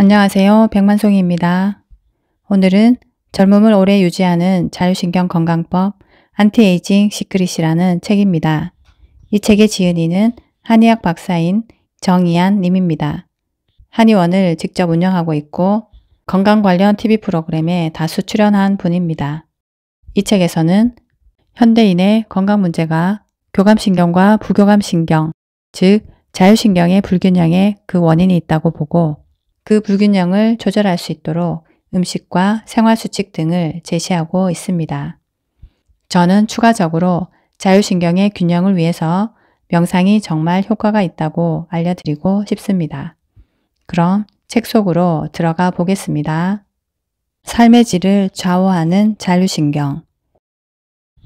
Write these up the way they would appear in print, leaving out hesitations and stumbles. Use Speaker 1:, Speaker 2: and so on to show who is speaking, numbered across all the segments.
Speaker 1: 안녕하세요. 백만송이입니다. 오늘은 젊음을 오래 유지하는 자율신경 건강법 안티에이징 시크릿이라는 책입니다. 이 책의 지은이는 한의학 박사인 정이한 님입니다. 한의원을 직접 운영하고 있고 건강 관련 TV 프로그램에 다수 출연한 분입니다. 이 책에서는 현대인의 건강 문제가 교감신경과 부교감신경, 즉 자율신경의 불균형에 그 원인이 있다고 보고 그 불균형을 조절할 수 있도록 음식과 생활수칙 등을 제시하고 있습니다. 저는 추가적으로 자율신경의 균형을 위해서 명상이 정말 효과가 있다고 알려드리고 싶습니다. 그럼 책 속으로 들어가 보겠습니다. 삶의 질을 좌우하는 자율신경.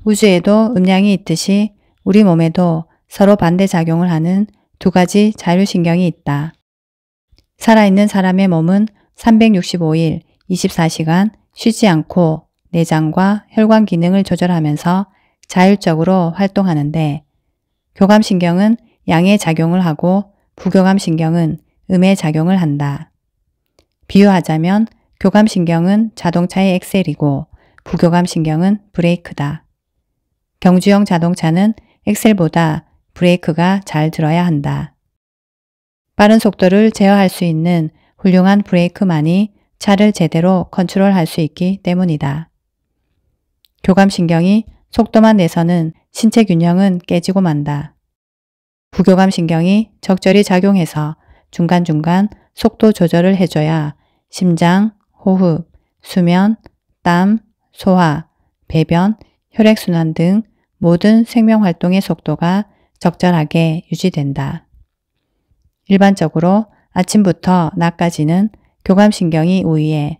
Speaker 1: 우주에도 음량이 있듯이 우리 몸에도 서로 반대작용을 하는 두 가지 자율신경이 있다. 살아있는 사람의 몸은 365일 24시간 쉬지 않고 내장과 혈관 기능을 조절하면서 자율적으로 활동하는데 교감신경은 양의 작용을 하고 부교감신경은 음의 작용을 한다. 비유하자면 교감신경은 자동차의 엑셀이고 부교감신경은 브레이크다. 경주형 자동차는 엑셀보다 브레이크가 잘 들어야 한다. 빠른 속도를 제어할 수 있는 훌륭한 브레이크만이 차를 제대로 컨트롤할 수 있기 때문이다. 교감신경이 속도만 내서는 신체 균형은 깨지고 만다. 부교감신경이 적절히 작용해서 중간중간 속도 조절을 해줘야 심장, 호흡, 수면, 땀, 소화, 배변, 혈액순환 등 모든 생명활동의 속도가 적절하게 유지된다. 일반적으로 아침부터 낮까지는 교감신경이 우위에,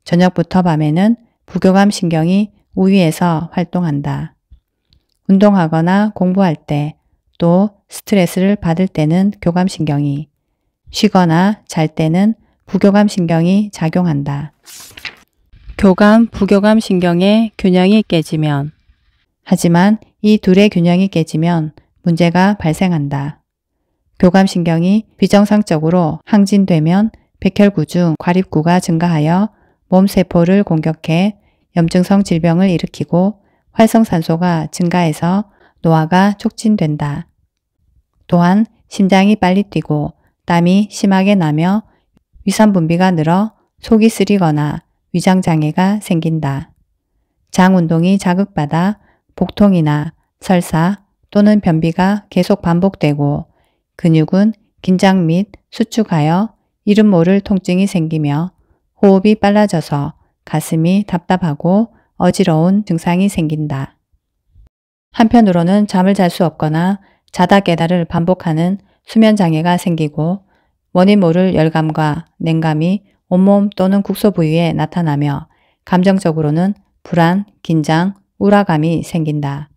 Speaker 1: 저녁부터 밤에는 부교감신경이 우위에서 활동한다. 운동하거나 공부할 때, 또 스트레스를 받을 때는 교감신경이, 쉬거나 잘 때는 부교감신경이 작용한다. 교감, 부교감신경의 균형이 깨지면, 하지만 이 둘의 균형이 깨지면 문제가 발생한다. 교감신경이 비정상적으로 항진되면 백혈구중 과립구가 증가하여 몸세포를 공격해 염증성 질병을 일으키고 활성산소가 증가해서 노화가 촉진된다. 또한 심장이 빨리 뛰고 땀이 심하게 나며 위산분비가 늘어 속이 쓰리거나 위장장애가 생긴다. 장운동이 자극받아 복통이나 설사 또는 변비가 계속 반복되고 근육은 긴장 및 수축하여 이름 모를 통증이 생기며 호흡이 빨라져서 가슴이 답답하고 어지러운 증상이 생긴다. 한편으로는 잠을 잘 수 없거나 자다 깨다를 반복하는 수면장애가 생기고 원인 모를 열감과 냉감이 온몸 또는 국소 부위에 나타나며 감정적으로는 불안, 긴장, 우울감이 생긴다.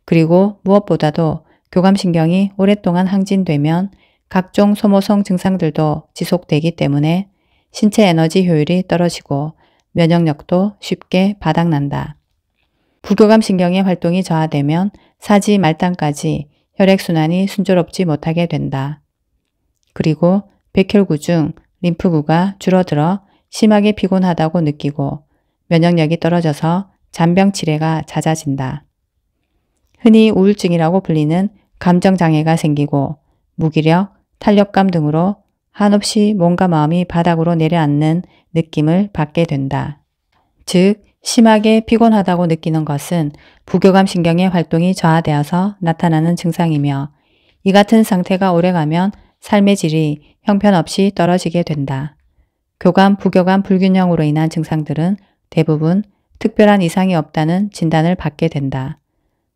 Speaker 1: 그리고 무엇보다도 교감신경이 오랫동안 항진되면 각종 소모성 증상들도 지속되기 때문에 신체 에너지 효율이 떨어지고 면역력도 쉽게 바닥난다. 부교감신경의 활동이 저하되면 사지 말단까지 혈액순환이 순조롭지 못하게 된다. 그리고 백혈구 중 림프구가 줄어들어 심하게 피곤하다고 느끼고 면역력이 떨어져서 잔병 치레가 잦아진다. 흔히 우울증이라고 불리는 감정장애가 생기고 무기력, 탄력감 등으로 한없이 몸과 마음이 바닥으로 내려앉는 느낌을 받게 된다. 즉, 심하게 피곤하다고 느끼는 것은 부교감신경의 활동이 저하되어서 나타나는 증상이며 이 같은 상태가 오래가면 삶의 질이 형편없이 떨어지게 된다. 교감, 부교감 불균형으로 인한 증상들은 대부분 특별한 이상이 없다는 진단을 받게 된다.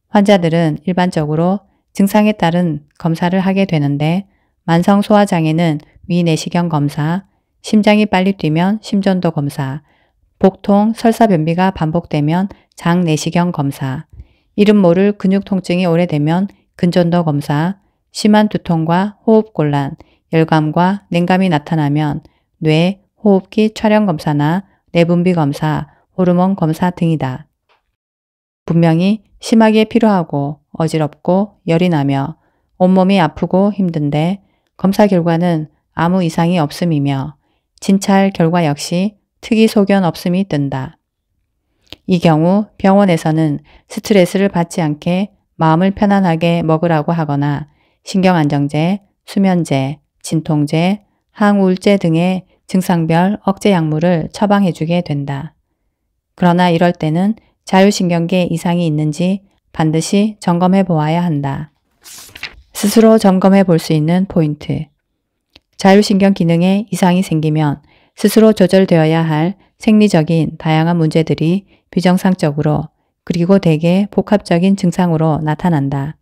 Speaker 1: 환자들은 일반적으로 증상에 따른 검사를 하게 되는데 만성소화장애는 위내시경 검사, 심장이 빨리 뛰면 심전도 검사, 복통, 설사, 변비가 반복되면 장내시경 검사, 이름 모를 근육 통증이 오래되면 근전도 검사, 심한 두통과 호흡곤란, 열감과 냉감이 나타나면 뇌, 호흡기 촬영 검사나 내분비 검사, 호르몬 검사 등이다. 분명히 심하게 피로하고 어지럽고 열이 나며 온몸이 아프고 힘든데 검사 결과는 아무 이상이 없음이며 진찰 결과 역시 특이 소견 없음이 뜬다. 이 경우 병원에서는 스트레스를 받지 않게 마음을 편안하게 먹으라고 하거나 신경안정제, 수면제, 진통제, 항우울제 등의 증상별 억제 약물을 처방해주게 된다. 그러나 이럴 때는 자율신경계 이상이 있는지 반드시 점검해 보아야 한다. 스스로 점검해 볼 수 있는 포인트. 자율신경 기능에 이상이 생기면 스스로 조절되어야 할 생리적인 다양한 문제들이 비정상적으로 그리고 대개 복합적인 증상으로 나타난다.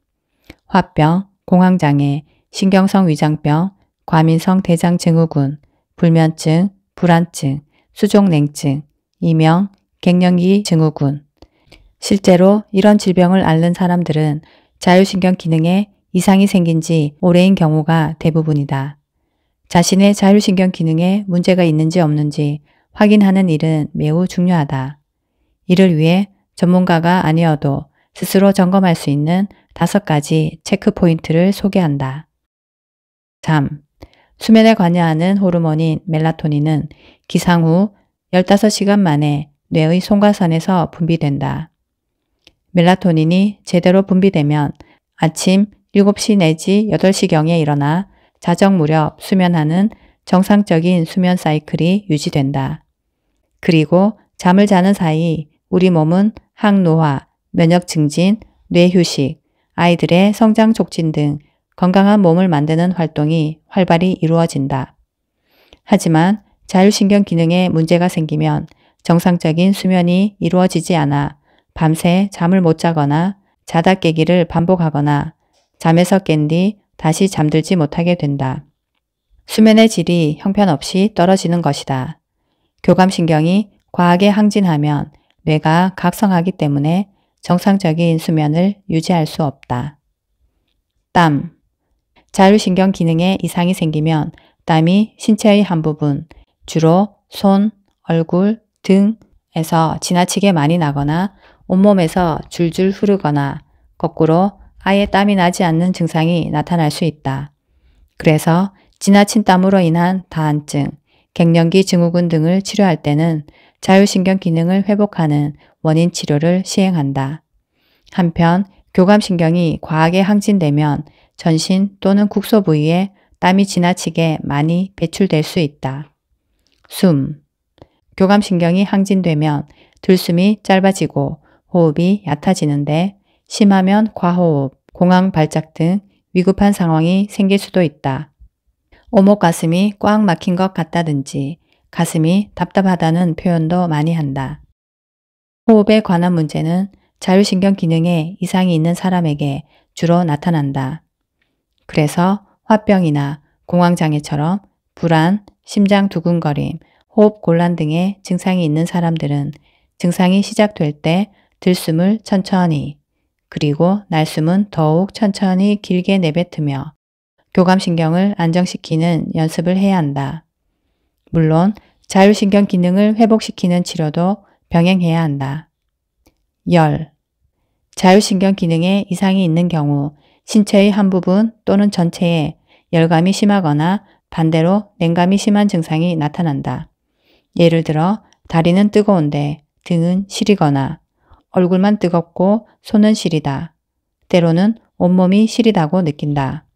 Speaker 1: 화병, 공황장애, 신경성 위장병, 과민성 대장증후군, 불면증, 불안증, 수족냉증, 이명 갱년기 증후군. 실제로 이런 질병을 앓는 사람들은 자율신경 기능에 이상이 생긴 지 오래인 경우가 대부분이다. 자신의 자율신경 기능에 문제가 있는지 없는지 확인하는 일은 매우 중요하다. 이를 위해 전문가가 아니어도 스스로 점검할 수 있는 5가지 체크 포인트를 소개한다. 잠. 수면에 관여하는 호르몬인 멜라토닌은 기상 후 15시간 만에 뇌의 송가선에서 분비된다. 멜라토닌이 제대로 분비되면 아침 7시 내지 8시경에 일어나 자정 무렵 수면하는 정상적인 수면 사이클이 유지된다. 그리고 잠을 자는 사이 우리 몸은 항노화, 면역 증진, 뇌 휴식, 아이들의 성장 촉진 등 건강한 몸을 만드는 활동이 활발히 이루어진다. 하지만 자율신경 기능에 문제가 생기면 정상적인 수면이 이루어지지 않아 밤새 잠을 못 자거나 자다 깨기를 반복하거나 잠에서 깬 뒤 다시 잠들지 못하게 된다. 수면의 질이 형편없이 떨어지는 것이다. 교감신경이 과하게 항진하면 뇌가 각성하기 때문에 정상적인 수면을 유지할 수 없다. 땀. 자율신경 기능에 이상이 생기면 땀이 신체의 한 부분, 주로 손, 얼굴, 등에서 지나치게 많이 나거나 온몸에서 줄줄 흐르거나 거꾸로 아예 땀이 나지 않는 증상이 나타날 수 있다. 그래서 지나친 땀으로 인한 다한증, 갱년기 증후군 등을 치료할 때는 자율신경 기능을 회복하는 원인 치료를 시행한다. 한편 교감신경이 과하게 항진되면 전신 또는 국소 부위에 땀이 지나치게 많이 배출될 수 있다. 숨. 교감신경이 항진되면 들숨이 짧아지고 호흡이 얕아지는데 심하면 과호흡, 공황 발작 등 위급한 상황이 생길 수도 있다. 오목가슴이 꽉 막힌 것 같다든지 가슴이 답답하다는 표현도 많이 한다. 호흡에 관한 문제는 자율신경 기능에 이상이 있는 사람에게 주로 나타난다. 그래서 화병이나 공황장애처럼 불안, 심장 두근거림, 호흡 곤란 등의 증상이 있는 사람들은 증상이 시작될 때 들숨을 천천히 그리고 날숨은 더욱 천천히 길게 내뱉으며 교감신경을 안정시키는 연습을 해야 한다. 물론 자율신경 기능을 회복시키는 치료도 병행해야 한다. 열. 자율신경 기능에 이상이 있는 경우 신체의 한 부분 또는 전체에 열감이 심하거나 반대로 냉감이 심한 증상이 나타난다. 예를 들어 다리는 뜨거운데 등은 시리거나 얼굴만 뜨겁고 손은 시리다. 때로는 온몸이 시리다고 느낀다.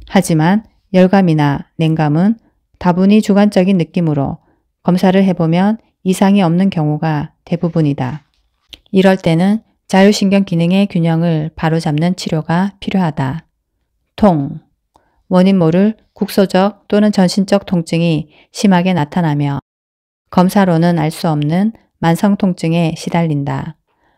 Speaker 1: 하지만 열감이나 냉감은 다분히 주관적인 느낌으로 검사를 해보면 이상이 없는 경우가 대부분이다. 이럴 때는 자율신경 기능의 균형을 바로잡는 치료가 필요하다. 통. 원인 모를 국소적 또는 전신적 통증이 심하게 나타나며 검사로는 알 수 없는 만성 통증에 시달린다.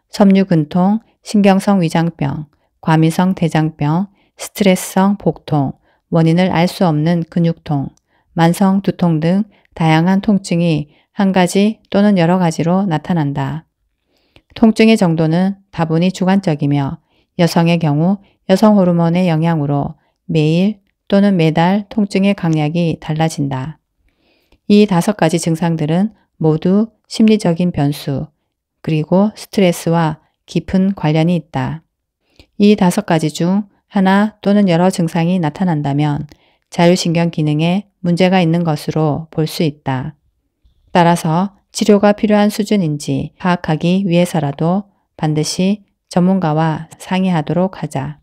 Speaker 1: 섬유근통, 신경성 위장병, 과민성 대장병, 스트레스성 복통, 원인을 알 수 없는 근육통, 만성 두통 등 다양한 통증이 한 가지 또는 여러 가지로 나타난다. 통증의 정도는 다분히 주관적이며 여성의 경우 여성 호르몬의 영향으로 매일 또는 매달 통증의 강약이 달라진다. 이 5가지 증상들은 모두 심리적인 변수 그리고 스트레스와 깊은 관련이 있다. 이 5가지 중 하나 또는 여러 증상이 나타난다면 자율신경 기능에 문제가 있는 것으로 볼 수 있다. 따라서 치료가 필요한 수준인지 파악하기 위해서라도 반드시 전문가와 상의하도록 하자.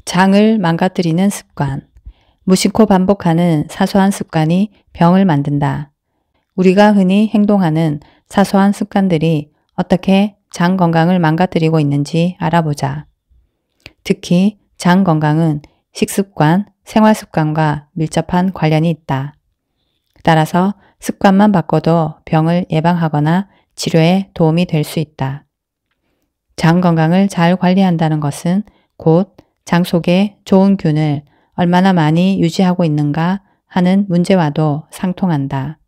Speaker 1: 장을 망가뜨리는 습관. 무심코 반복하는 사소한 습관이 병을 만든다. 우리가 흔히 행동하는 사소한 습관들이 어떻게 장 건강을 망가뜨리고 있는지 알아보자. 특히 장 건강은 식습관, 생활습관과 밀접한 관련이 있다. 따라서 습관만 바꿔도 병을 예방하거나 치료에 도움이 될 수 있다. 장 건강을 잘 관리한다는 것은 곧 장 속에 좋은 균을 얼마나 많이 유지하고 있는가 하는 문제와도 상통한다.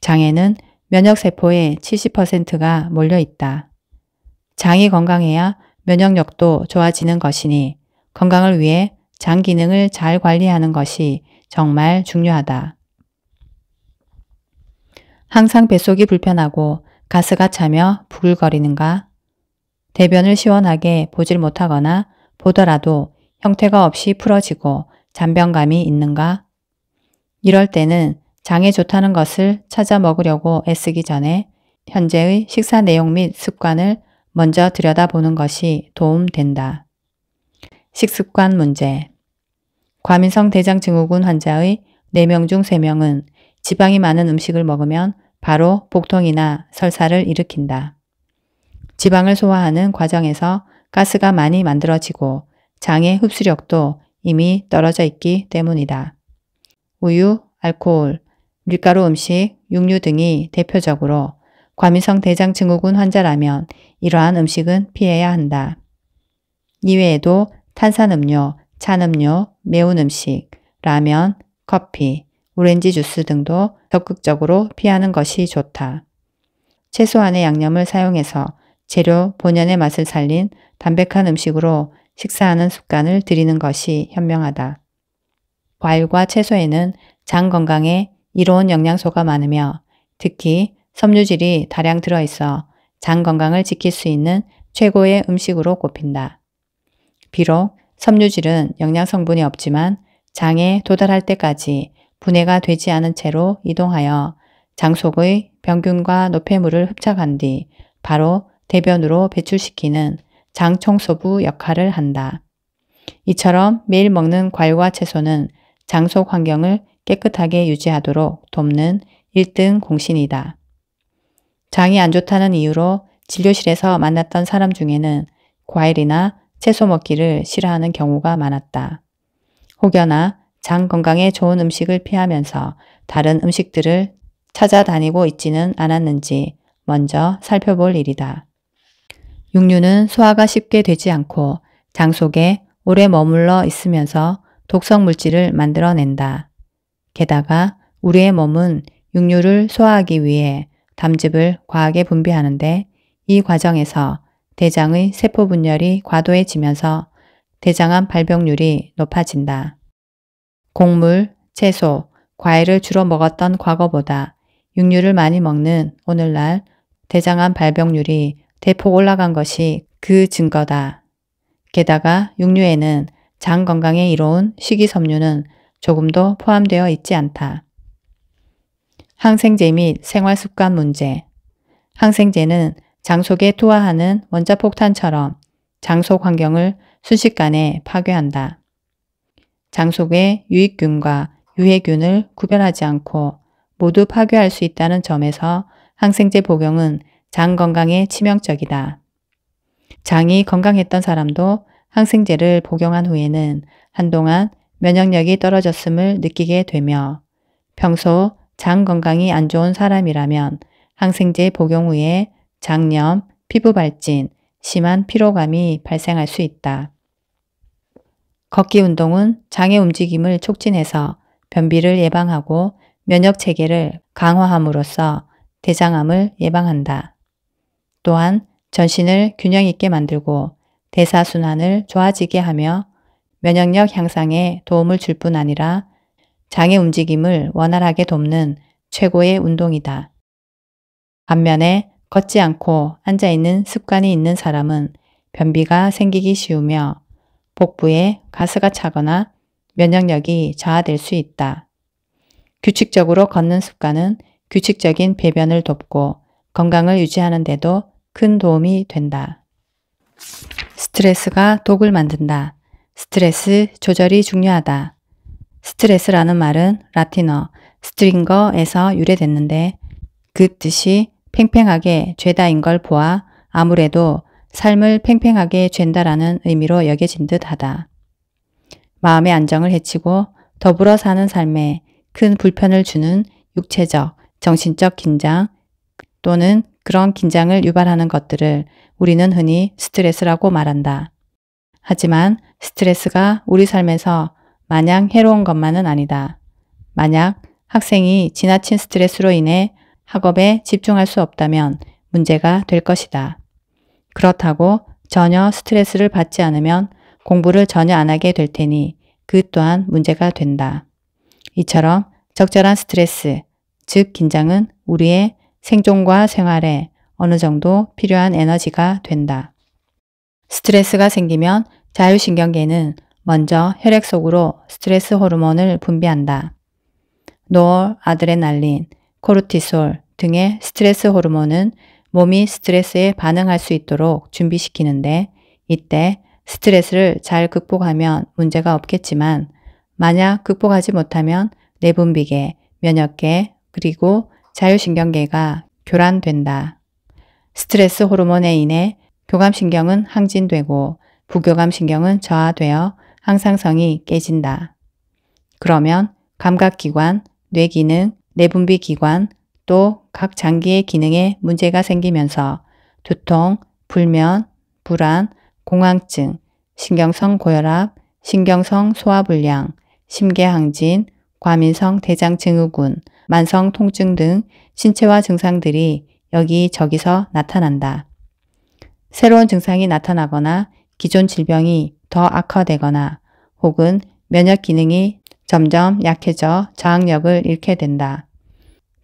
Speaker 1: 장에는 면역세포의 70%가 몰려 있다. 장이 건강해야 면역력도 좋아지는 것이니 건강을 위해 장 기능을 잘 관리하는 것이 정말 중요하다. 항상 뱃속이 불편하고 가스가 차며 부글거리는가? 대변을 시원하게 보질 못하거나 보더라도 형태가 없이 풀어지고 잔변감이 있는가? 이럴 때는 장에 좋다는 것을 찾아 먹으려고 애쓰기 전에 현재의 식사 내용 및 습관을 먼저 들여다보는 것이 도움된다. 식습관 문제. 과민성 대장증후군 환자의 4명 중 3명은 지방이 많은 음식을 먹으면 바로 복통이나 설사를 일으킨다. 지방을 소화하는 과정에서 가스가 많이 만들어지고 장의 흡수력도 이미 떨어져 있기 때문이다. 우유, 알코올, 밀가루 음식, 육류 등이 대표적으로 과민성 대장증후군 환자라면 이러한 음식은 피해야 한다. 이외에도 탄산음료, 찬음료, 매운 음식, 라면, 커피, 오렌지 주스 등도 적극적으로 피하는 것이 좋다. 최소한의 양념을 사용해서 재료 본연의 맛을 살린 담백한 음식으로 식사하는 습관을 들이는 것이 현명하다. 과일과 채소에는 장 건강에 이로운 영양소가 많으며 특히 섬유질이 다량 들어있어 장 건강을 지킬 수 있는 최고의 음식으로 꼽힌다. 비록 섬유질은 영양 성분이 없지만 장에 도달할 때까지 분해가 되지 않은 채로 이동하여 장 속의 병균과 노폐물을 흡착한 뒤 바로 대변으로 배출시키는 장 청소부 역할을 한다. 이처럼 매일 먹는 과일과 채소는 장 속 환경을 깨끗하게 유지하도록 돕는 1등 공신이다. 장이 안 좋다는 이유로 진료실에서 만났던 사람 중에는 과일이나 채소 먹기를 싫어하는 경우가 많았다. 혹여나 장 건강에 좋은 음식을 피하면서 다른 음식들을 찾아다니고 있지는 않았는지 먼저 살펴볼 일이다. 육류는 소화가 쉽게 되지 않고 장 속에 오래 머물러 있으면서 독성 물질을 만들어낸다. 게다가 우리의 몸은 육류를 소화하기 위해 담즙을 과하게 분비하는데 이 과정에서 대장의 세포 분열이 과도해지면서 대장암 발병률이 높아진다. 곡물, 채소, 과일을 주로 먹었던 과거보다 육류를 많이 먹는 오늘날 대장암 발병률이 대폭 올라간 것이 그 증거다. 게다가 육류에는 장 건강에 이로운 식이섬유는 조금도 포함되어 있지 않다. 항생제 및 생활습관 문제. 항생제는 장 속에 투하하는 원자폭탄처럼 장 속 환경을 순식간에 파괴한다. 장 속의 유익균과 유해균을 구별하지 않고 모두 파괴할 수 있다는 점에서 항생제 복용은 장 건강에 치명적이다. 장이 건강했던 사람도 항생제를 복용한 후에는 한동안 면역력이 떨어졌음을 느끼게 되며 평소 장 건강이 안 좋은 사람이라면 항생제 복용 후에 장염, 피부 발진, 심한 피로감이 발생할 수 있다. 걷기 운동은 장의 움직임을 촉진해서 변비를 예방하고 면역 체계를 강화함으로써 대장암을 예방한다. 또한 전신을 균형 있게 만들고 대사순환을 좋아지게 하며 면역력 향상에 도움을 줄 뿐 아니라 장의 움직임을 원활하게 돕는 최고의 운동이다. 반면에 걷지 않고 앉아있는 습관이 있는 사람은 변비가 생기기 쉬우며 복부에 가스가 차거나 면역력이 저하될 수 있다. 규칙적으로 걷는 습관은 규칙적인 배변을 돕고 건강을 유지하는 데도 큰 도움이 된다. 스트레스가 독을 만든다. 스트레스 조절이 중요하다. 스트레스라는 말은 라틴어 스트링거에서 유래됐는데 그 뜻이 팽팽하게 죄다인 걸 보아 아무래도 삶을 팽팽하게 잰다라는 의미로 여겨진 듯하다. 마음의 안정을 해치고 더불어 사는 삶에 큰 불편을 주는 육체적, 정신적 긴장 또는 그런 긴장을 유발하는 것들을 우리는 흔히 스트레스라고 말한다. 하지만 스트레스가 우리 삶에서 마냥 해로운 것만은 아니다. 만약 학생이 지나친 스트레스로 인해 학업에 집중할 수 없다면 문제가 될 것이다. 그렇다고 전혀 스트레스를 받지 않으면 공부를 전혀 안 하게 될 테니 그 또한 문제가 된다. 이처럼 적절한 스트레스, 즉 긴장은 우리의 생존과 생활에 어느 정도 필요한 에너지가 된다. 스트레스가 생기면 자율신경계는 먼저 혈액 속으로 스트레스 호르몬을 분비한다. 노르아드레날린, 코르티솔 등의 스트레스 호르몬은 몸이 스트레스에 반응할 수 있도록 준비시키는데 이때 스트레스를 잘 극복하면 문제가 없겠지만 만약 극복하지 못하면 내분비계, 면역계, 그리고 자율신경계가 교란된다. 스트레스 호르몬에 인해 교감신경은 항진되고 부교감신경은 저하되어 항상성이 깨진다. 그러면 감각기관, 뇌기능, 내분비기관, 또 각 장기의 기능에 문제가 생기면서 두통, 불면, 불안, 공황증, 신경성 고혈압, 신경성 소화불량, 심계항진, 과민성 대장증후군, 만성 통증 등 신체화 증상들이 여기저기서 나타난다. 새로운 증상이 나타나거나 기존 질병이 더 악화되거나 혹은 면역 기능이 점점 약해져 저항력을 잃게 된다.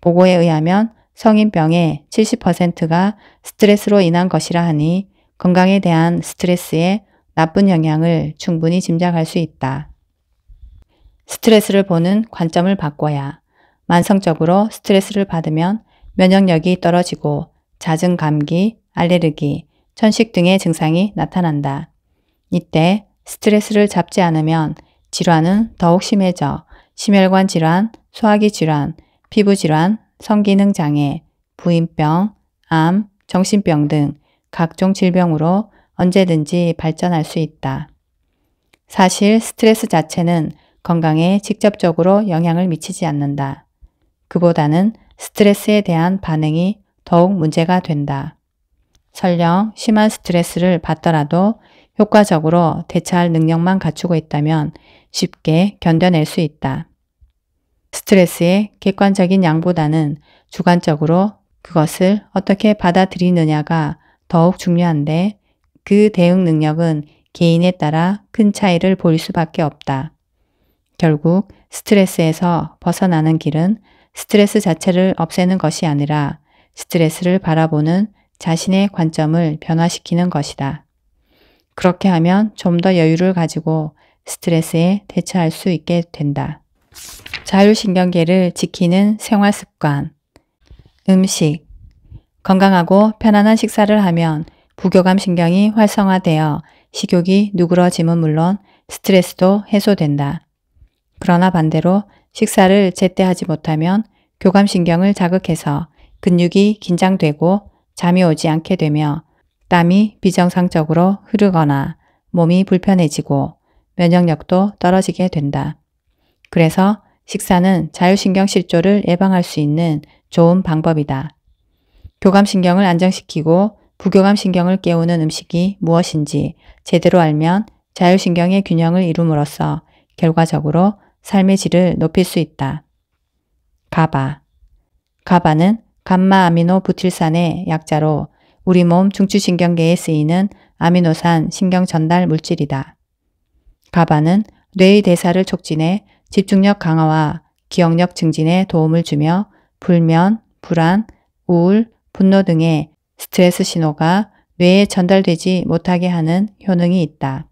Speaker 1: 보고에 의하면 성인병의 70%가 스트레스로 인한 것이라 하니 건강에 대한 스트레스의 나쁜 영향을 충분히 짐작할 수 있다. 스트레스를 보는 관점을 바꿔야 만성적으로 스트레스를 받으면 면역력이 떨어지고 잦은 감기, 알레르기, 천식 등의 증상이 나타난다. 이때 스트레스를 잡지 않으면 질환은 더욱 심해져 심혈관 질환, 소화기 질환, 피부 질환, 성기능 장애, 부인병, 암, 정신병 등 각종 질병으로 언제든지 발전할 수 있다. 사실 스트레스 자체는 건강에 직접적으로 영향을 미치지 않는다. 그보다는 스트레스에 대한 반응이 더욱 문제가 된다. 설령 심한 스트레스를 받더라도 효과적으로 대처할 능력만 갖추고 있다면 쉽게 견뎌낼 수 있다. 스트레스의 객관적인 양보다는 주관적으로 그것을 어떻게 받아들이느냐가 더욱 중요한데 그 대응 능력은 개인에 따라 큰 차이를 보일 수밖에 없다. 결국 스트레스에서 벗어나는 길은 스트레스 자체를 없애는 것이 아니라 스트레스를 바라보는 자신의 관점을 변화시키는 것이다. 그렇게 하면 좀 더 여유를 가지고 스트레스에 대처할 수 있게 된다. 자율신경계를 지키는 생활습관, 음식, 건강하고 편안한 식사를 하면 부교감신경이 활성화되어 식욕이 누그러짐은 물론 스트레스도 해소된다. 그러나 반대로 식사를 제때 하지 못하면 교감신경을 자극해서 근육이 긴장되고 잠이 오지 않게 되며 땀이 비정상적으로 흐르거나 몸이 불편해지고 면역력도 떨어지게 된다. 그래서 식사는 자율신경실조를 예방할 수 있는 좋은 방법이다. 교감신경을 안정시키고 부교감신경을 깨우는 음식이 무엇인지 제대로 알면 자율신경의 균형을 이룸으로써 결과적으로 삶의 질을 높일 수 있다. 가바. 가바는 감마아미노부틸산의 약자로 우리 몸 중추신경계에 쓰이는 아미노산 신경 전달 물질이다. 가바는 뇌의 대사를 촉진해 집중력 강화와 기억력 증진에 도움을 주며 불면, 불안, 우울, 분노 등의 스트레스 신호가 뇌에 전달되지 못하게 하는 효능이 있다.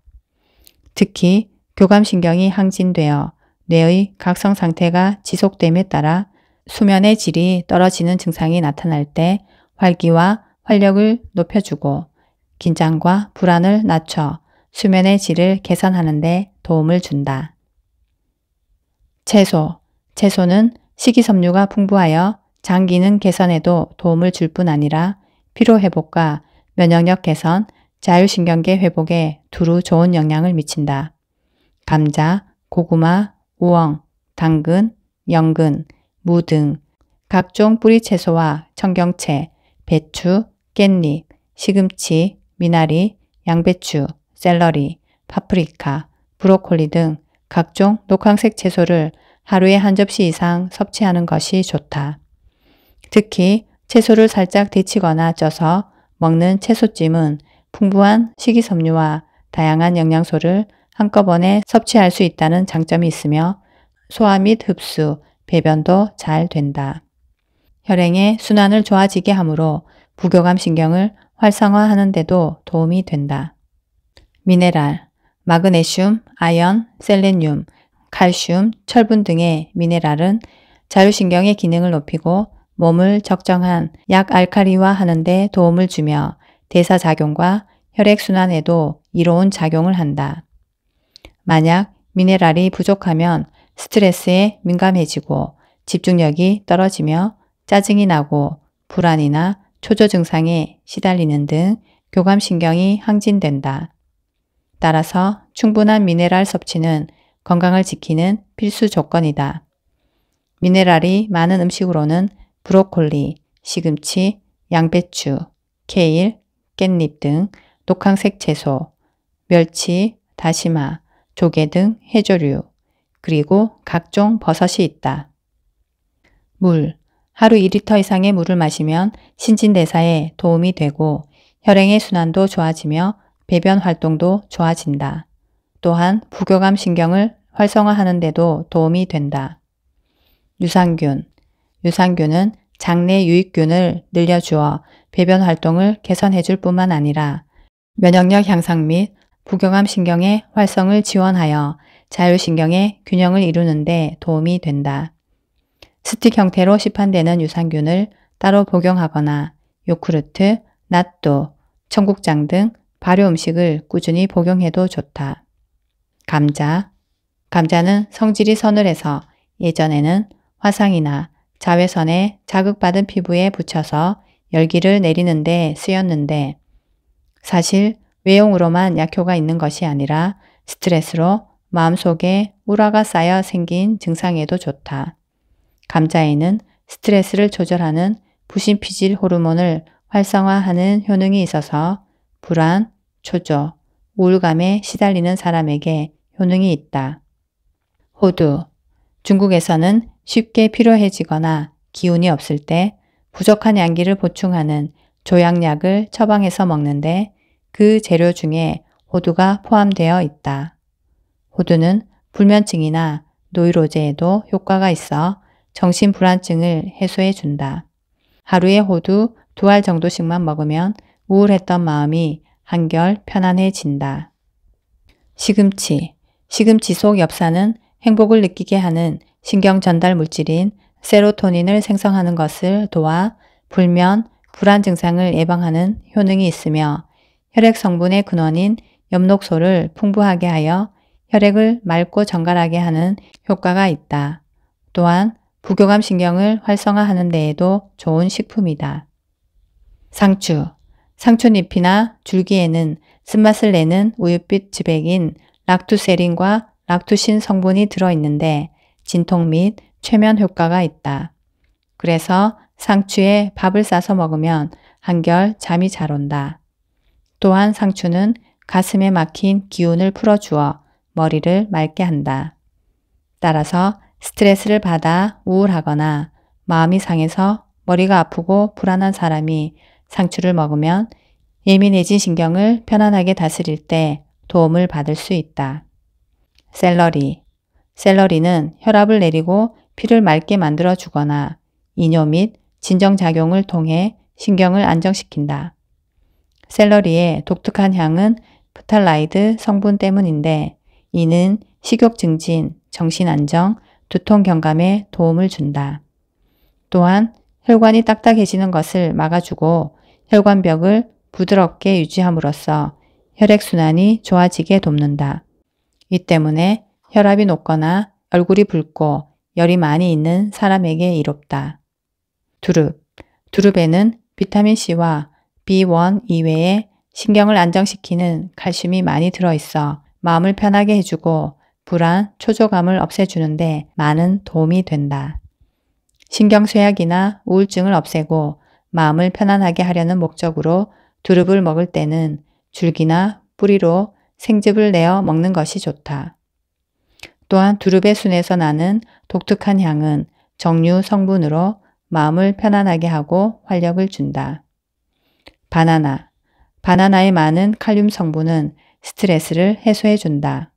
Speaker 1: 특히 교감신경이 항진되어 뇌의 각성 상태가 지속됨에 따라 수면의 질이 떨어지는 증상이 나타날 때 활기와 활력을 높여주고 긴장과 불안을 낮춰 수면의 질을 개선하는 데 도움을 준다. 채소. 채소는 식이섬유가 풍부하여 장 기능 개선에도 도움을 줄 뿐 아니라 피로회복과 면역력 개선, 자율신경계 회복에 두루 좋은 영향을 미친다. 감자, 고구마, 우엉, 당근, 연근, 무 등 각종 뿌리채소와 청경채, 배추, 깻잎, 시금치, 미나리, 양배추, 샐러리, 파프리카, 브로콜리 등 각종 녹황색 채소를 하루에 한 접시 이상 섭취하는 것이 좋다. 특히 채소를 살짝 데치거나 쪄서 먹는 채소찜은 풍부한 식이섬유와 다양한 영양소를 한꺼번에 섭취할 수 있다는 장점이 있으며 소화 및 흡수, 배변도 잘 된다. 혈행의 순환을 좋아지게 하므로 부교감신경을 활성화하는 데도 도움이 된다. 미네랄, 마그네슘, 아연, 셀레늄, 칼슘, 철분 등의 미네랄은 자율신경의 기능을 높이고 몸을 적정한 약알칼리화하는 데 도움을 주며 대사작용과 혈액순환에도 이로운 작용을 한다. 만약 미네랄이 부족하면 스트레스에 민감해지고 집중력이 떨어지며 짜증이 나고 불안이나 초조 증상에 시달리는 등 교감신경이 항진된다. 따라서 충분한 미네랄 섭취는 건강을 지키는 필수 조건이다. 미네랄이 많은 음식으로는 브로콜리, 시금치, 양배추, 케일, 깻잎 등 녹황색 채소, 멸치, 다시마, 조개 등 해조류, 그리고 각종 버섯이 있다. 물, 하루 2리터 이상의 물을 마시면 신진대사에 도움이 되고 혈행의 순환도 좋아지며 배변 활동도 좋아진다. 또한 부교감 신경을 활성화하는 데도 도움이 된다. 유산균, 유산균은 장내 유익균을 늘려주어 배변 활동을 개선해 줄 뿐만 아니라 면역력 향상 및 부교감 신경의 활성을 지원하여 자율신경의 균형을 이루는 데 도움이 된다. 스틱 형태로 시판되는 유산균을 따로 복용하거나 요구르트, 낫또, 청국장 등 발효 음식을 꾸준히 복용해도 좋다. 감자, 감자는 성질이 서늘해서 예전에는 화상이나 자외선에 자극받은 피부에 붙여서 열기를 내리는 데 쓰였는데 사실 외용으로만 약효가 있는 것이 아니라 스트레스로 마음속에 우라가 쌓여 생긴 증상에도 좋다. 감자에는 스트레스를 조절하는 부신피질 호르몬을 활성화하는 효능이 있어서 불안, 초조, 우울감에 시달리는 사람에게 효능이 있다. 호두, 중국에서는 쉽게 피로해지거나 기운이 없을 때 부족한 양기를 보충하는 조양약을 처방해서 먹는데 그 재료 중에 호두가 포함되어 있다. 호두는 불면증이나 노이로제에도 효과가 있어 정신불안증을 해소해 준다. 하루에 호두 2알 정도씩만 먹으면 우울했던 마음이 한결 편안해진다. 시금치, 시금치 속 엽산은 행복을 느끼게 하는 신경 전달 물질인 세로토닌을 생성하는 것을 도와 불면, 불안 증상을 예방하는 효능이 있으며 혈액 성분의 근원인 엽록소를 풍부하게 하여 혈액을 맑고 정갈하게 하는 효과가 있다. 또한 부교감 신경을 활성화하는 데에도 좋은 식품이다. 상추, 상추잎이나 줄기에는 쓴맛을 내는 우윳빛 지백인 락투세린과 락투신 성분이 들어있는데 진통 및 최면 효과가 있다. 그래서 상추에 밥을 싸서 먹으면 한결 잠이 잘 온다. 또한 상추는 가슴에 막힌 기운을 풀어주어 머리를 맑게 한다. 따라서 스트레스를 받아 우울하거나 마음이 상해서 머리가 아프고 불안한 사람이 상추를 먹으면 예민해진 신경을 편안하게 다스릴 때 도움을 받을 수 있다. 샐러리, 샐러리는 혈압을 내리고 피를 맑게 만들어 주거나 이뇨 및 진정작용을 통해 신경을 안정시킨다. 샐러리의 독특한 향은 프탈라이드 성분 때문인데 이는 식욕 증진, 정신 안정, 두통 경감에 도움을 준다. 또한 혈관이 딱딱해지는 것을 막아주고 혈관벽을 부드럽게 유지함으로써 혈액순환이 좋아지게 돕는다. 이 때문에 혈압이 높거나 얼굴이 붉고 열이 많이 있는 사람에게 이롭다. 두릅. 두릅에는 비타민C와 B1 이외에 신경을 안정시키는 칼슘이 많이 들어있어 마음을 편하게 해주고 불안, 초조감을 없애주는데 많은 도움이 된다. 신경쇠약이나 우울증을 없애고 마음을 편안하게 하려는 목적으로 두릅을 먹을 때는 줄기나 뿌리로 생즙을 내어 먹는 것이 좋다. 또한 두릅의 순에서 나는 독특한 향은 정류 성분으로 마음을 편안하게 하고 활력을 준다. 바나나. 바나나의 많은 칼륨 성분은 스트레스를 해소해 준다.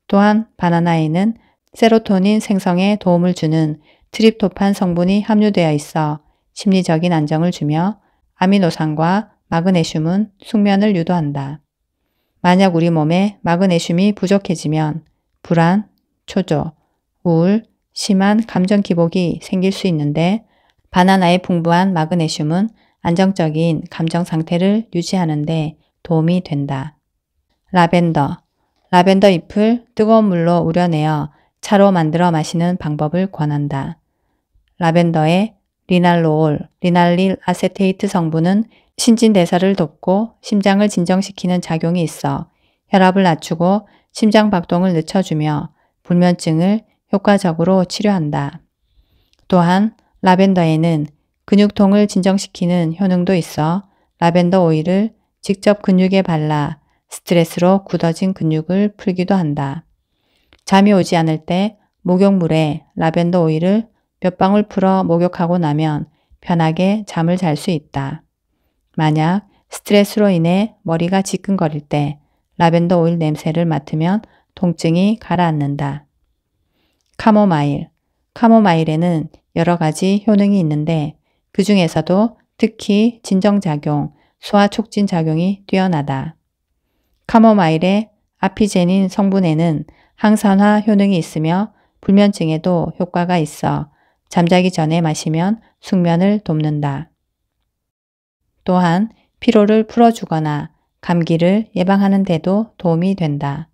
Speaker 1: 또한 바나나에는 세로토닌 생성에 도움을 주는 트립토판 성분이 함유되어 있어 심리적인 안정을 주며 아미노산과 마그네슘은 숙면을 유도한다. 만약 우리 몸에 마그네슘이 부족해지면 불안, 초조, 우울, 심한 감정 기복이 생길 수 있는데 바나나의 풍부한 마그네슘은 안정적인 감정 상태를 유지하는 데 도움이 된다. 라벤더. 라벤더 잎을 뜨거운 물로 우려내어 차로 만들어 마시는 방법을 권한다. 라벤더의 리날로올, 리날릴 아세테이트 성분은 신진대사를 돕고 심장을 진정시키는 작용이 있어 혈압을 낮추고 심장박동을 늦춰주며 불면증을 효과적으로 치료한다. 또한 라벤더에는 근육통을 진정시키는 효능도 있어 라벤더 오일을 직접 근육에 발라 스트레스로 굳어진 근육을 풀기도 한다. 잠이 오지 않을 때 목욕물에 라벤더 오일을 몇 방울 풀어 목욕하고 나면 편하게 잠을 잘 수 있다. 만약 스트레스로 인해 머리가 지끈거릴 때 라벤더 오일 냄새를 맡으면 통증이 가라앉는다. 카모마일. 카모마일에는 여러 가지 효능이 있는데 그 중에서도 특히 진정작용, 소화 촉진 작용이 뛰어나다. 카모마일의 아피제닌 성분에는 항산화 효능이 있으며 불면증에도 효과가 있어 잠자기 전에 마시면 숙면을 돕는다. 또한 피로를 풀어주거나 감기를 예방하는 데도 도움이 된다.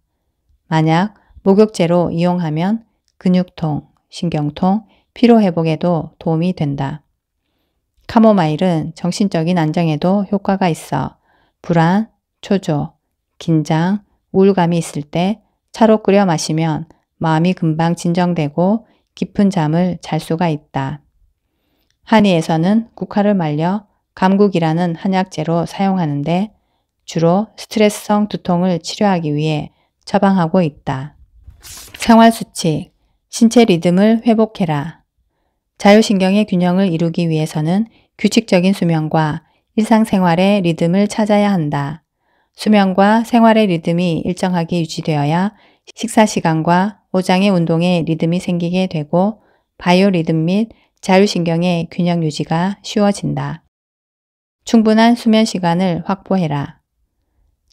Speaker 1: 만약 목욕제로 이용하면 근육통, 신경통, 피로회복에도 도움이 된다. 카모마일은 정신적인 안정에도 효과가 있어 불안, 초조, 긴장, 우울감이 있을 때 차로 끓여 마시면 마음이 금방 진정되고 깊은 잠을 잘 수가 있다. 한의에서는 국화를 말려 감국이라는 한약재로 사용하는데 주로 스트레스성 두통을 치료하기 위해 처방하고 있다. 생활수칙, 신체 리듬을 회복해라. 자율신경의 균형을 이루기 위해서는 규칙적인 수면과 일상생활의 리듬을 찾아야 한다. 수면과 생활의 리듬이 일정하게 유지되어야 식사시간과 오장의 운동의 리듬이 생기게 되고 바이오리듬 및 자율신경의 균형 유지가 쉬워진다. 충분한 수면 시간을 확보해라.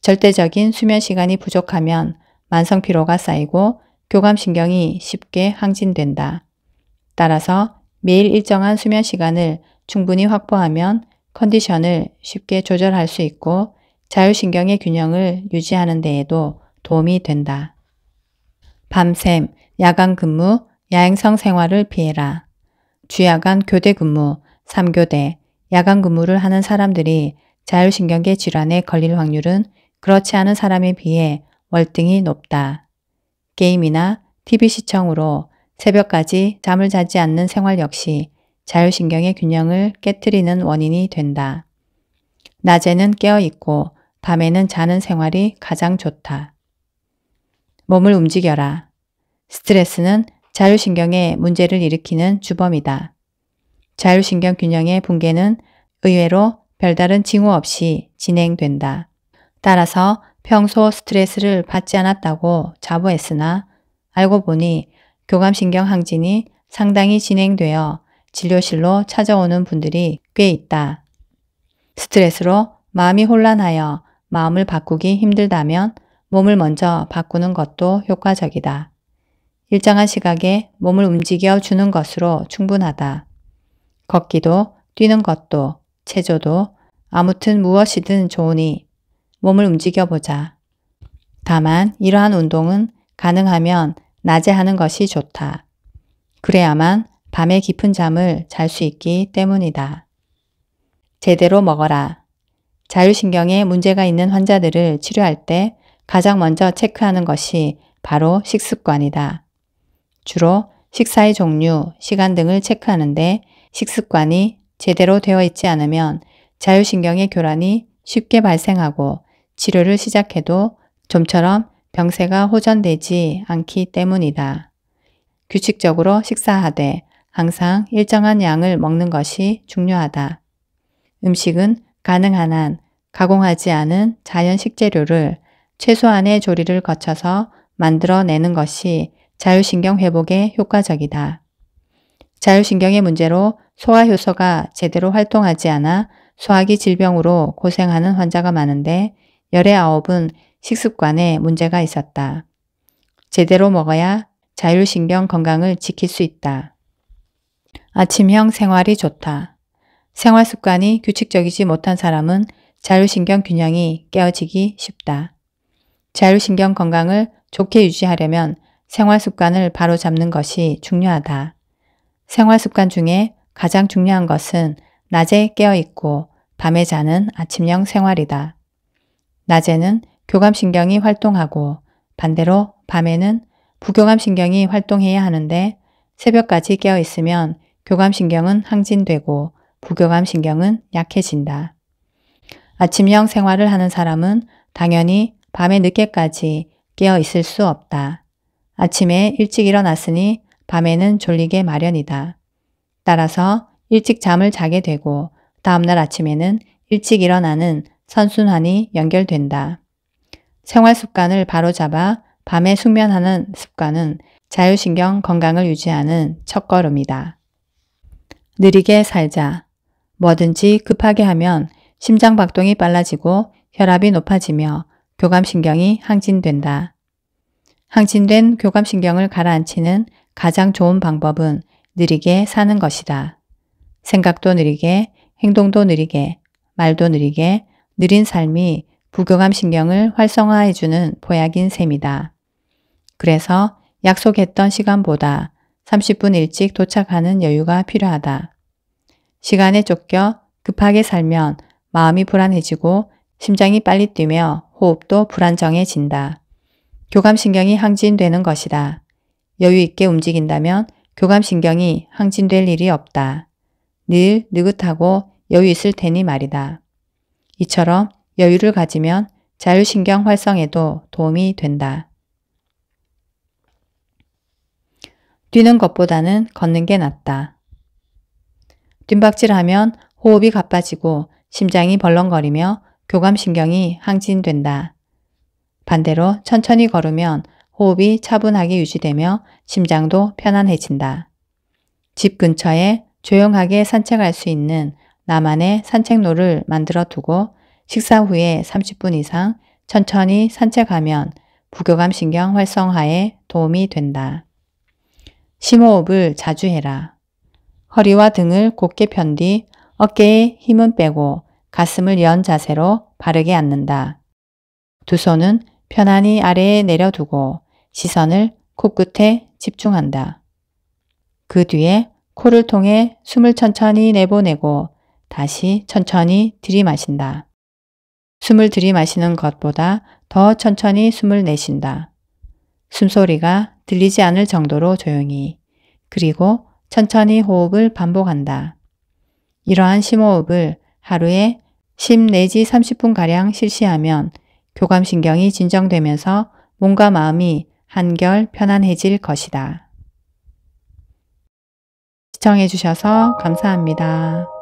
Speaker 1: 절대적인 수면 시간이 부족하면 만성피로가 쌓이고 교감신경이 쉽게 항진된다. 따라서 매일 일정한 수면 시간을 충분히 확보하면 컨디션을 쉽게 조절할 수 있고 자율신경의 균형을 유지하는 데에도 도움이 된다. 밤샘, 야간 근무, 야행성 생활을 피해라. 주야간 교대 근무, 3교대, 야간 근무를 하는 사람들이 자율신경계 질환에 걸릴 확률은 그렇지 않은 사람에 비해 월등히 높다. 게임이나 TV 시청으로 새벽까지 잠을 자지 않는 생활 역시 자율신경의 균형을 깨트리는 원인이 된다. 낮에는 깨어있고 밤에는 자는 생활이 가장 좋다. 몸을 움직여라. 스트레스는 자율신경에 문제를 일으키는 주범이다. 자율신경 균형의 붕괴는 의외로 별다른 징후 없이 진행된다. 따라서 평소 스트레스를 받지 않았다고 자부했으나 알고 보니 교감신경 항진이 상당히 진행되어 진료실로 찾아오는 분들이 꽤 있다. 스트레스로 마음이 혼란하여 마음을 바꾸기 힘들다면 몸을 먼저 바꾸는 것도 효과적이다. 일정한 시각에 몸을 움직여 주는 것으로 충분하다. 걷기도 뛰는 것도 체조도 아무튼 무엇이든 좋으니 몸을 움직여 보자. 다만 이러한 운동은 가능하면 낮에 하는 것이 좋다. 그래야만 밤에 깊은 잠을 잘 수 있기 때문이다. 제대로 먹어라. 자율신경에 문제가 있는 환자들을 치료할 때 가장 먼저 체크하는 것이 바로 식습관이다. 주로 식사의 종류, 시간 등을 체크하는데 식습관이 제대로 되어 있지 않으면 자율신경의 교란이 쉽게 발생하고 치료를 시작해도 좀처럼 병세가 호전되지 않기 때문이다. 규칙적으로 식사하되 항상 일정한 양을 먹는 것이 중요하다. 음식은 가능한 한 가공하지 않은 자연 식재료를 최소한의 조리를 거쳐서 만들어내는 것이 자율신경 회복에 효과적이다. 자율신경의 문제로 소화효소가 제대로 활동하지 않아 소화기 질병으로 고생하는 환자가 많은데 열의 9은 식습관에 문제가 있었다. 제대로 먹어야 자율신경 건강을 지킬 수 있다. 아침형 생활이 좋다. 생활습관이 규칙적이지 못한 사람은 자율신경 균형이 깨어지기 쉽다. 자율신경 건강을 좋게 유지하려면 생활습관을 바로잡는 것이 중요하다. 생활습관 중에 가장 중요한 것은 낮에 깨어있고 밤에 자는 아침형 생활이다. 낮에는 교감신경이 활동하고 반대로 밤에는 부교감신경이 활동해야 하는데 새벽까지 깨어있으면 교감신경은 항진되고 부교감신경은 약해진다. 아침형 생활을 하는 사람은 당연히 밤에 늦게까지 깨어 있을 수 없다. 아침에 일찍 일어났으니 밤에는 졸리게 마련이다. 따라서 일찍 잠을 자게 되고 다음날 아침에는 일찍 일어나는 선순환이 연결된다. 생활 습관을 바로잡아 밤에 숙면하는 습관은 자율신경 건강을 유지하는 첫걸음이다. 느리게 살자. 뭐든지 급하게 하면 심장박동이 빨라지고 혈압이 높아지며 교감신경이 항진된다. 항진된 교감신경을 가라앉히는 가장 좋은 방법은 느리게 사는 것이다. 생각도 느리게, 행동도 느리게, 말도 느리게, 느린 삶이 부교감신경을 활성화해주는 보약인 셈이다. 그래서 약속했던 시간보다 30분 일찍 도착하는 여유가 필요하다. 시간에 쫓겨 급하게 살면 마음이 불안해지고 심장이 빨리 뛰며 호흡도 불안정해진다. 교감신경이 항진되는 것이다. 여유 있게 움직인다면 교감신경이 항진될 일이 없다. 늘 느긋하고 여유 있을 테니 말이다. 이처럼 여유를 가지면 자율신경 활성에도 도움이 된다. 뛰는 것보다는 걷는 게 낫다. 뜀박질하면 호흡이 가빠지고 심장이 벌렁거리며 교감신경이 항진된다. 반대로 천천히 걸으면 호흡이 차분하게 유지되며 심장도 편안해진다. 집 근처에 조용하게 산책할 수 있는 나만의 산책로를 만들어 두고 식사 후에 30분 이상 천천히 산책하면 부교감신경 활성화에 도움이 된다. 심호흡을 자주 해라. 허리와 등을 곧게 편 뒤 어깨에 힘은 빼고 가슴을 연 자세로 바르게 앉는다. 두 손은 편안히 아래에 내려두고 시선을 코끝에 집중한다. 그 뒤에 코를 통해 숨을 천천히 내보내고 다시 천천히 들이마신다. 숨을 들이마시는 것보다 더 천천히 숨을 내쉰다. 숨소리가 들리지 않을 정도로 조용히, 그리고 천천히 호흡을 반복한다. 이러한 심호흡을 하루에 10 내지 30분가량 실시하면 교감신경이 진정되면서 몸과 마음이 한결 편안해질 것이다. 시청해 주셔서 감사합니다.